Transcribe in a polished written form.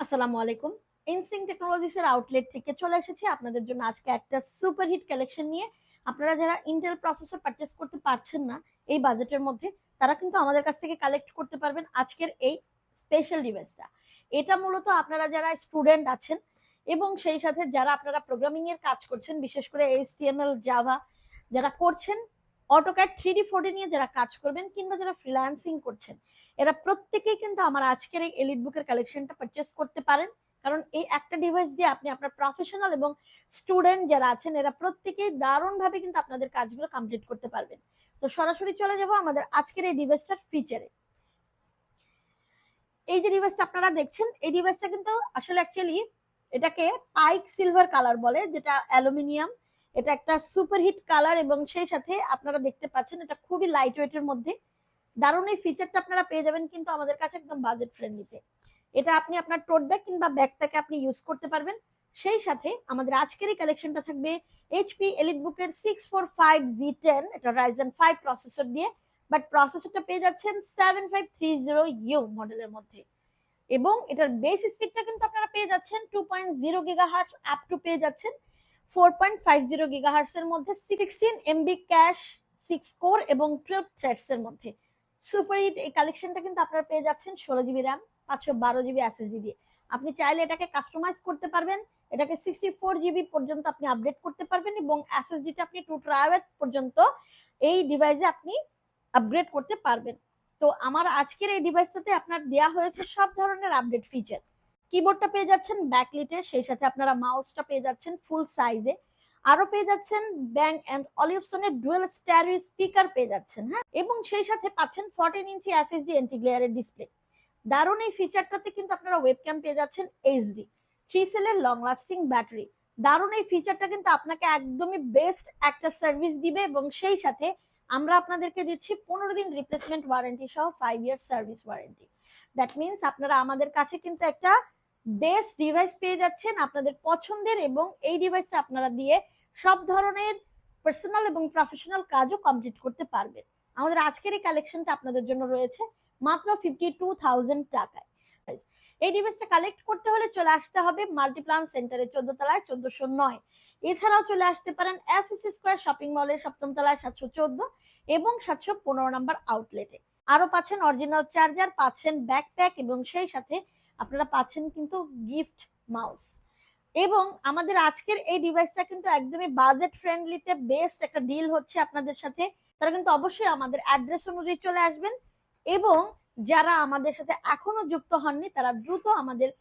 আসসালামু আলাইকুম। Instinct technologies এর আউটলেট থেকে চলে এসেছি আপনাদের জন্য আজকে একটা সুপার হিট কালেকশন নিয়ে। আপনারা যারা ইন্টেল প্রসেসর পারচেজ করতে পারছেন না এই বাজেটের মধ্যে, তারা কিন্তু আমাদের কাছ থেকে কালেক্ট করতে পারবেন আজকের এই স্পেশাল ডিভাইসটা। এটা মূলত আপনারা যারা স্টুডেন্ট আছেন এবং সেই সাথে যারা আপনারা প্রোগ্রামিং এর কাজ করছেন, বিশেষ করে HTML জাভা যারা করছেন, অটোক্যাড 3D 4D নিয়ে যারা কাজ করবেন কিংবা যারা ফ্রিল্যান্সিং করছেন, এরা প্রত্যেকেই কিন্তু আমার আজকের এই এলিট বুকের কালেকশনটা পারচেজ করতে পারেন। কারণ এই একটা ডিভাইস দিয়ে আপনি আপনার প্রফেশনাল এবং স্টুডেন্ট যারা আছেন এরা প্রত্যেকেই দারুণভাবে কিন্তু আপনাদের কাজগুলো কমপ্লিট করতে পারবেন। তো সরাসরি চলে যাব আমাদের আজকের এই ডিভাইসটার ফিচারে। এই যে ডিভাইসটা আপনারা দেখছেন, এই ডিভাইসটা কিন্তু আসলে অ্যাকচুয়ালি এটাকে পাইক সিলভার কালার বলে, যেটা অ্যালুমিনিয়াম। এটা একটা সুপার হিট কালার এবং সেই সাথে আপনারা দেখতে পাচ্ছেন এটা খুবই লাইট ওয়েটের মধ্যে। দারুণ এই ফিচারটা আপনারা পেয়ে যাবেন কিন্তু আমাদের কাছে একদম বাজেট ফ্রেন্ডলিতে। এটা আপনি আপনার টোট ব্যাগ কিংবা ব্যাকপ্যাকে আপনি ইউজ করতে পারবেন। সেই সাথে আমাদের আজকের এই কালেকশনটা থাকবে এইচপি এলিট বুকের 645Z10, এটা রাইজেন 5 প্রসেসর দিয়ে, বাট প্রসেসরটা পেয়ে যাচ্ছেন 7530U মডেলের মধ্যে। এবং এটার বেস স্পিডটা কিন্তু আপনারা পেয়ে যাচ্ছেন 2.0 গিগাহার্টজ আপ টু পেয়ে যাচ্ছেন 4.50 গিগাহার্টজ এর মধ্যে, 16 MB ক্যাশ, 6 কোর এবং 12 থ্রেডস এর মধ্যে। সুপার হিট এই কালেকশনটা কিন্তু আপনারা পেয়ে যাচ্ছেন 16 GB র্যাম, 512 GB SSD দিয়ে। আপনি চাইলে এটাকে কাস্টমাইজ করতে পারবেন, এটাকে 64 GB পর্যন্ত আপনি আপডেট করতে পারবেন এবং SSD টা আপনি 2 TB পর্যন্ত এই ডিভাইসে আপনি আপগ্রেড করতে পারবেন। তো আমার আজকের এই ডিভাইসটাতে আপনার দেয়া হয়েছে সব ধরনের আপডেট ফিচার। কিবোর্ডটা পেয়ে যাচ্ছেন ব্যাকলিটে, সেই সাথে আপনারা মাউসটা পেয়ে যাচ্ছেন ফুল সাইজে, আরো পেয়ে যাচ্ছেন ব্যাং এন্ড অলিভসনের ডুয়েল স্টেরিও স্পিকার পেয়ে যাচ্ছেন, হ্যাঁ, এবং সেই সাথে পাচ্ছেন 14 ইঞ্চি এফএসডি এন্টি গ্লেয়ারের ডিসপ্লে। দারুণ এই ফিচারটাতে কিন্তু আপনারা ওয়েবক্যাম পেয়ে যাচ্ছেন এইচডি, 3 সেলের লং লাস্টিং ব্যাটারি। দারুণ এই ফিচারটা কিন্তু আপনাকে একদমই বেস্ট একটা সার্ভিস দিবে এবং সেই সাথে আমরা আপনাদেরকে দিচ্ছি 15 দিন রিপ্লেসমেন্ট ওয়ারেন্টি সহ 5 year service warranty. That means আপনারা আমাদের কাছে কিন্তু একটা বেস্ট ডিভাইস পেয়ে যাচ্ছেন আপনাদের পছন্দের, এবং এই ডিভাইসটা আপনারা দিয়ে সব ধরনের পার্সোনাল এবং প্রফেশনাল কাজও কমপ্লিট করতে পারবেন। আমাদের আজকের এই কালেকশনটা আপনাদের জন্য রয়েছে মাত্র 52,000 টাকায়। এই ডিভাইসটা কালেক্ট করতে হলে চলে আসতে হবে মাল্টিপ্লান সেন্টারে 14 তলায় 1409। এছাড়াও চলে আসতে পারেন এফএসসি স্কয়ার শপিং মলের 7ম তলায় 714 এবং 715 নাম্বার আউটলেটে। আরো পাচ্ছেন অরিজিনাল চার্জার, পাচ্ছেন ব্যাকপ্যাক এবং সেই সাথে আপনারা পাচ্ছেন কিন্তু গিফট মাউস। এবং আমাদের আজকের এই ডিভাইসটা কিন্তু একদমই বাজেট ফ্রেন্ডলিতে বেস্ট একটা ডিল হচ্ছে আপনাদের সাথে। তারা কিন্তু অবশ্যই আমাদের অ্যাড্রেস অনুযায়ী চলে আসবেন এবং যারা আমাদের সাথে এখনো যুক্ত হননি তারা দ্রুত আমাদের